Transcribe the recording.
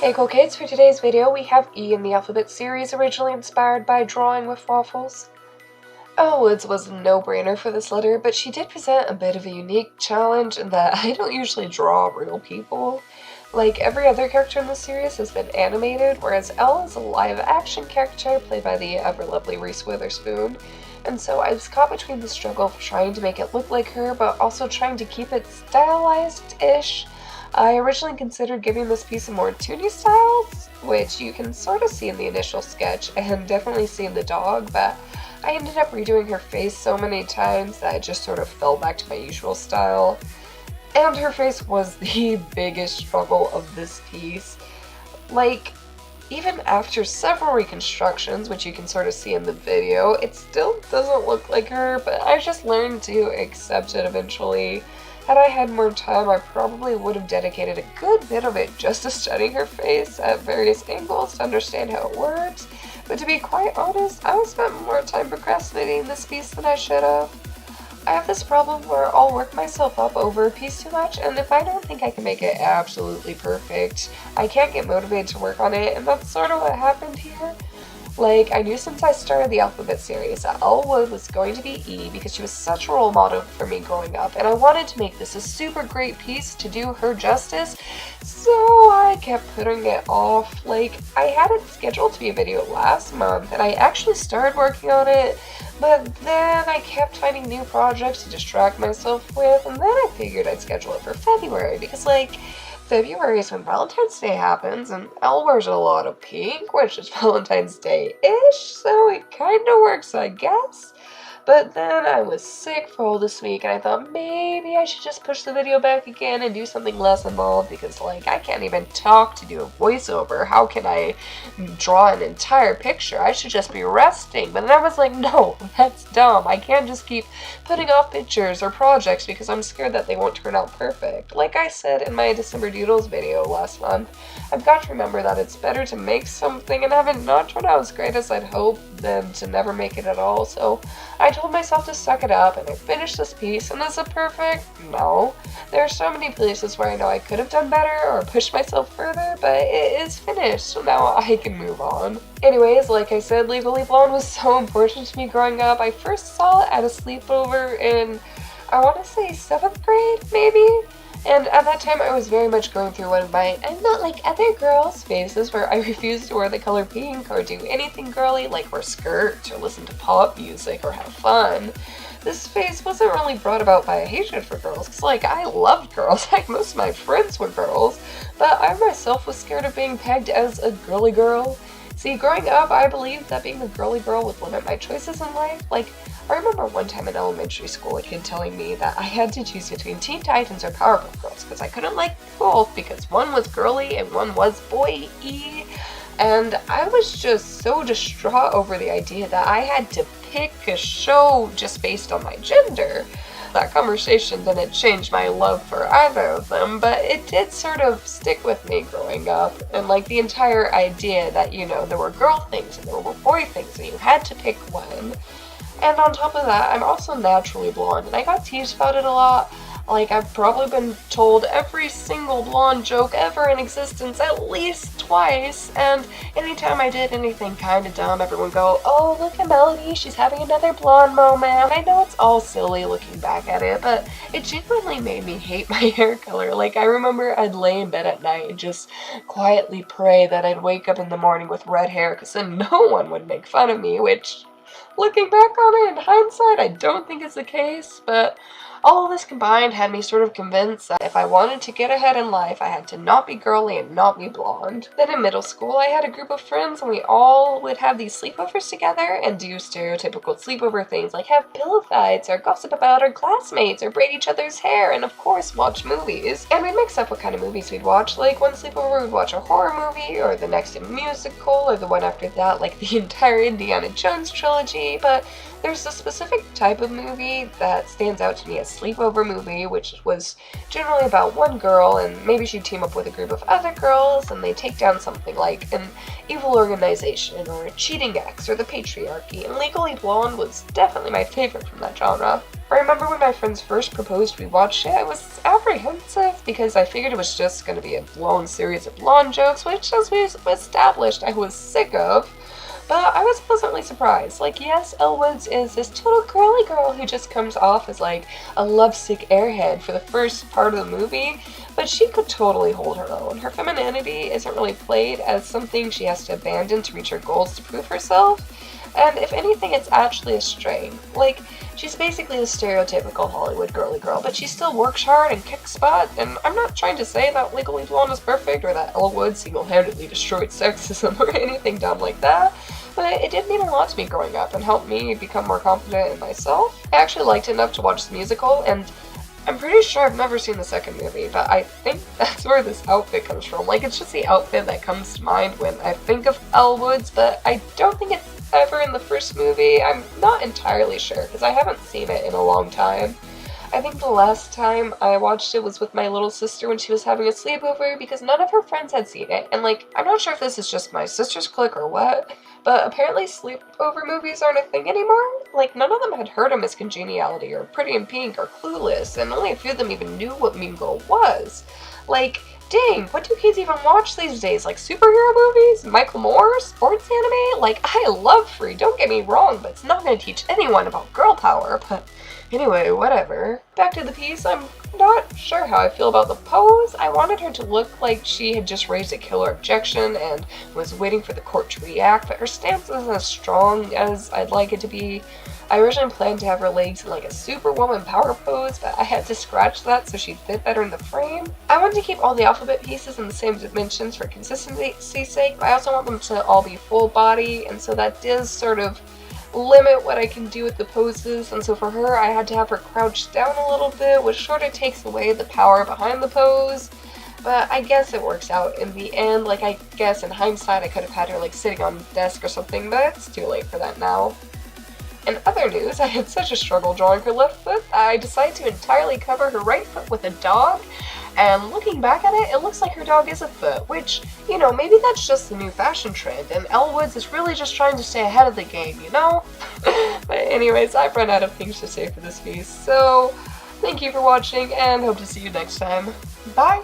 Hey cool kids, for today's video we have E in the alphabet series, originally inspired by drawing with waffles. Elle Woods was a no-brainer for this letter, but she did present a bit of a unique challenge in that I don't usually draw real people. Like every other character in the series has been animated, whereas Elle is a live-action character played by the ever-lovely Reese Witherspoon. And so I was caught between the struggle of trying to make it look like her, but also trying to keep it stylized-ish. I originally considered giving this piece a more toony style, which you can sort of see in the initial sketch and definitely see in the dog, but I ended up redoing her face so many times that I just sort of fell back to my usual style. And her face was the biggest struggle of this piece. Like, even after several reconstructions, which you can sort of see in the video, it still doesn't look like her, but I just learned to accept it eventually. Had I had more time, I probably would have dedicated a good bit of it just to studying her face at various angles to understand how it works, but to be quite honest, I spent more time procrastinating this piece than I should have. I have this problem where I'll work myself up over a piece too much, and if I don't think I can make it absolutely perfect, I can't get motivated to work on it, and that's sort of what happened here. Like, I knew since I started the alphabet series that Elle Wood was going to be E because she was such a role model for me growing up, and I wanted to make this a super great piece to do her justice, so I kept putting it off. Like, I had it scheduled to be a video last month, and I actually started working on it, but then I kept finding new projects to distract myself with, and then I figured I'd schedule it for February, because, like, February is when Valentine's Day happens, and Elle wears a lot of pink, which is Valentine's Day-ish, so it kinda works, I guess. But then I was sick for all this week, and I thought maybe I should just push the video back again and do something less involved, because, like, I can't even talk to do a voiceover. How can I draw an entire picture? I should just be resting. But then I was like, no, that's dumb. I can't just keep putting off pictures or projects because I'm scared that they won't turn out perfect. Like I said in my December Doodles video last month, I've got to remember that it's better to make something and have it not turn out as great as I'd hoped than to never make it at all. So I told myself to suck it up, and I finished this piece, and is it perfect? No. There are so many places where I know I could have done better or pushed myself further, but it is finished, so now I can move on. Anyways, like I said, Legally Blonde was so important to me growing up. I first saw it at a sleepover in, I want to say 7th grade, maybe? And at that time, I was very much going through one of my "I'm not like other girls" phases where I refused to wear the color pink or do anything girly like wear skirts or listen to pop music or have fun. This phase wasn't really brought about by a hatred for girls, because, like, I loved girls, like most of my friends were girls, but I myself was scared of being pegged as a girly girl. See, growing up, I believed that being a girly girl would limit my choices in life. Like, I remember one time in elementary school, a kid telling me that I had to choose between Teen Titans or Powerpuff Girls, because I couldn't like both, because one was girly and one was boy-y. And I was just so distraught over the idea that I had to pick a show just based on my gender. That conversation didn't change my love for either of them, but it did sort of stick with me growing up, and like the entire idea that, you know, there were girl things and there were boy things and you had to pick one. And on top of that, I'm also naturally blonde, and I got teased about it a lot. Like, I've probably been told every single blonde joke ever in existence at least twice, and anytime I did anything kinda dumb, everyone go, "Oh, look at Melody, she's having another blonde moment." I know it's all silly looking back at it, but it genuinely made me hate my hair color. Like, I remember I'd lay in bed at night and just quietly pray that I'd wake up in the morning with red hair, because then no one would make fun of me, which, looking back on it in hindsight, I don't think is the case, but all of this combined had me sort of convinced that if I wanted to get ahead in life, I had to not be girly and not be blonde. Then in middle school, I had a group of friends, and we all would have these sleepovers together and do stereotypical sleepover things like have pillow fights or gossip about our classmates or braid each other's hair and, of course, watch movies. And we'd mix up what kind of movies we'd watch. Like, one sleepover we'd watch a horror movie, or the next a musical, or the one after that like the entire Indiana Jones trilogy, but there's a specific type of movie that stands out to me as sleepover movie, which was generally about one girl, and maybe she'd team up with a group of other girls, and they take down something like an evil organization, or a cheating ex, or the patriarchy, and Legally Blonde was definitely my favorite from that genre. I remember when my friends first proposed we watched it, I was apprehensive because I figured it was just going to be a blown series of blonde jokes, which, as we've established, I was sick of. But I was pleasantly surprised. Like, yes, Elle Woods is this total girly girl who just comes off as like a lovesick airhead for the first part of the movie, but she could totally hold her own. Her femininity isn't really played as something she has to abandon to reach her goals to prove herself, and if anything, it's actually a strength. Like, she's basically the stereotypical Hollywood girly girl, but she still works hard and kicks butt, and I'm not trying to say that Legally Blonde is perfect or that Elle Woods single-handedly destroyed sexism or anything dumb like that, but it did mean a lot to me growing up and helped me become more confident in myself. I actually liked it enough to watch the musical, and I'm pretty sure I've never seen the second movie, but I think that's where this outfit comes from. Like, it's just the outfit that comes to mind when I think of Elle Woods, but I don't think it's ever in the first movie. I'm not entirely sure, because I haven't seen it in a long time. I think the last time I watched it was with my little sister when she was having a sleepover because none of her friends had seen it. And like, I'm not sure if this is just my sister's clique or what, but apparently sleepover movies aren't a thing anymore. Like, none of them had heard of Miss Congeniality or Pretty in Pink or Clueless, and only a few of them even knew what Mean Girl was. Like, dang, what do kids even watch these days? Like superhero movies? Michael Moore? Sports anime? Like, I love Free, don't get me wrong, but it's not going to teach anyone about girl power, but anyway, whatever. Back to the piece, I'm not sure how I feel about the pose. I wanted her to look like she had just raised a killer objection and was waiting for the court to react, but her stance isn't as strong as I'd like it to be. I originally planned to have her legs in like a superwoman power pose, but I had to scratch that so she'd fit better in the frame. I wanted to keep all the alphabet pieces in the same dimensions for consistency's sake, but I also want them to all be full body, and so that does sort of limit what I can do with the poses, and so for her I had to have her crouched down a little bit, which sort of takes away the power behind the pose, but I guess it works out in the end. Like, I guess in hindsight I could have had her like sitting on a desk or something, but it's too late for that now. In other news, I had such a struggle drawing her left foot, I decided to entirely cover her right foot with a dog, and looking back at it, it looks like her dog is a foot, which, you know, maybe that's just the new fashion trend, and Elle Woods is really just trying to stay ahead of the game, you know? But anyways, I've run out of things to say for this piece, so thank you for watching, and hope to see you next time. Bye!